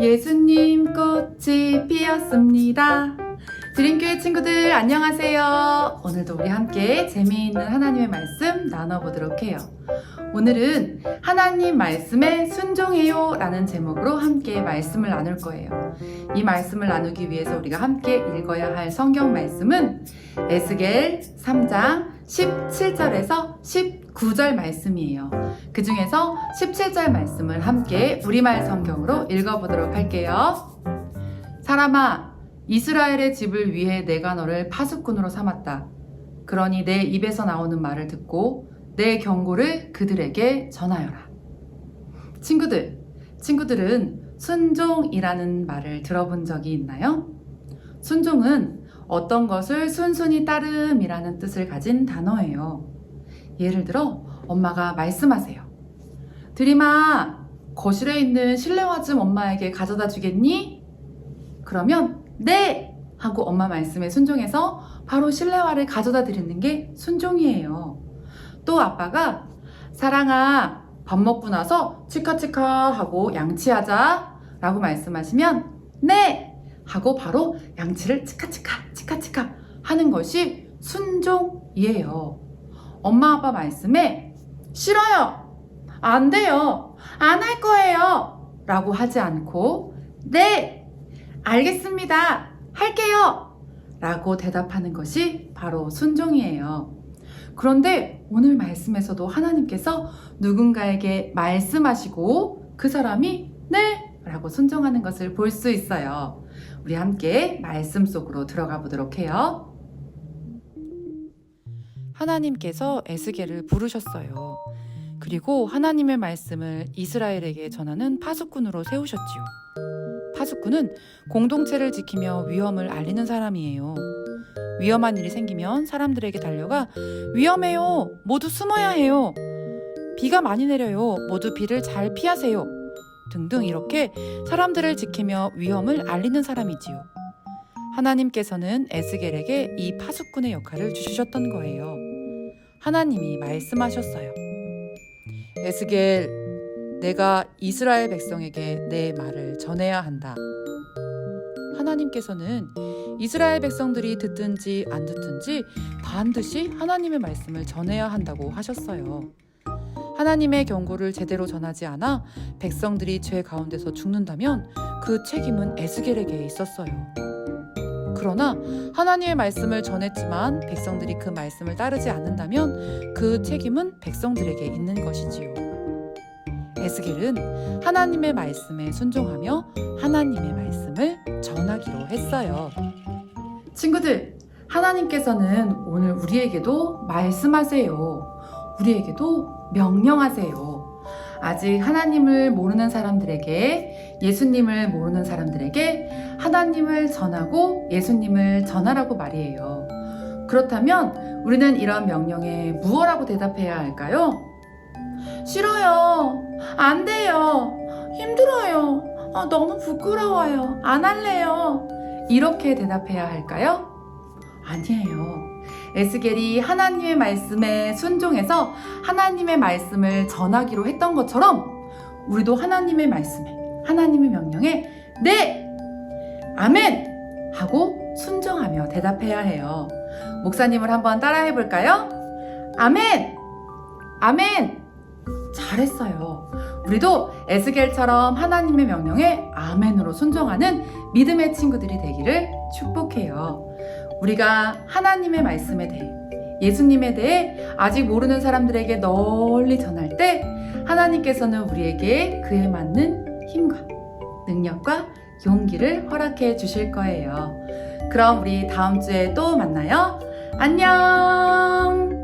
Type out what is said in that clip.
예수님 꽃이 피었습니다. 드림교회 친구들 안녕하세요. 오늘도 우리 함께 재미있는 하나님의 말씀 나눠보도록 해요. 오늘은 하나님 말씀에 순종해요 라는 제목으로 함께 말씀을 나눌 거예요. 이 말씀을 나누기 위해서 우리가 함께 읽어야 할 성경 말씀은 에스겔 3장 17절에서 19절 말씀이에요. 그 중에서 17절 말씀을 함께 우리말 성경으로 읽어보도록 할게요. 사람아, 이스라엘의 집을 위해 내가 너를 파수꾼으로 삼았다. 그러니 내 입에서 나오는 말을 듣고 내 경고를 그들에게 전하여라. 친구들은 순종이라는 말을 들어본 적이 있나요? 순종은 어떤 것을 순순히 따름이라는 뜻을 가진 단어예요. 예를 들어 엄마가 말씀하세요. 드림아, 거실에 있는 실내화 좀 엄마에게 가져다 주겠니? 그러면 네! 하고 엄마 말씀에 순종해서 바로 실내화를 가져다 드리는 게 순종이에요. 또 아빠가 사랑아, 밥 먹고 나서 치카치카 하고 양치하자 라고 말씀하시면 네! 하고 바로 양치를 치카치카 하는 것이 순종이에요. 엄마 아빠 말씀에 싫어요, 안 돼요, 안 할 거예요 라고 하지 않고 네! 알겠습니다, 할게요 라고 대답하는 것이 바로 순종이에요. 그런데 오늘 말씀에서도 하나님께서 누군가에게 말씀하시고 그 사람이 네! 라고 순종하는 것을 볼 수 있어요. 우리 함께 말씀 속으로 들어가 보도록 해요. 하나님께서 에스겔을 부르셨어요. 그리고 하나님의 말씀을 이스라엘에게 전하는 파수꾼으로 세우셨지요. 파수꾼은 공동체를 지키며 위험을 알리는 사람이에요. 위험한 일이 생기면 사람들에게 달려가 위험해요, 모두 숨어야 해요, 비가 많이 내려요, 모두 비를 잘 피하세요 등등 이렇게 사람들을 지키며 위험을 알리는 사람이지요. 하나님께서는 에스겔에게 이 파수꾼의 역할을 주셨던 거예요. 하나님이 말씀하셨어요. 에스겔, 내가 이스라엘 백성에게 내 말을 전해야 한다. 하나님께서는 이스라엘 백성들이 듣든지 안 듣든지 반드시 하나님의 말씀을 전해야 한다고 하셨어요. 하나님의 경고를 제대로 전하지 않아 백성들이 죄 가운데서 죽는다면 그 책임은 에스겔에게 있었어요. 그러나 하나님의 말씀을 전했지만 백성들이 그 말씀을 따르지 않는다면 그 책임은 백성들에게 있는 것이지요. 에스겔은 하나님의 말씀에 순종하며 하나님의 말씀을 전하기로 했어요. 친구들, 하나님께서는 오늘 우리에게도 말씀하세요. 우리에게도 명령하세요. 아직 하나님을 모르는 사람들에게, 예수님을 모르는 사람들에게 하나님을 전하고 예수님을 전하라고 말이에요. 그렇다면 우리는 이런 명령에 무엇라고 대답해야 할까요? 싫어요, 안 돼요, 힘들어요, 너무 부끄러워요, 안 할래요 이렇게 대답해야 할까요? 아니에요. 에스겔이 하나님의 말씀에 순종해서 하나님의 말씀을 전하기로 했던 것처럼 우리도 하나님의 말씀에, 하나님의 명령에 네! 아멘! 하고 순종하며 대답해야 해요. 목사님을 한번 따라해 볼까요? 아멘! 아멘! 잘했어요. 우리도 에스겔처럼 하나님의 명령에 아멘으로 순종하는 믿음의 친구들이 되기를 축복해요. 우리가 하나님의 말씀에 대해, 예수님에 대해 아직 모르는 사람들에게 널리 전할 때 하나님께서는 우리에게 그에 맞는 힘과 능력과 용기를 허락해 주실 거예요. 그럼 우리 다음 주에 또 만나요. 안녕!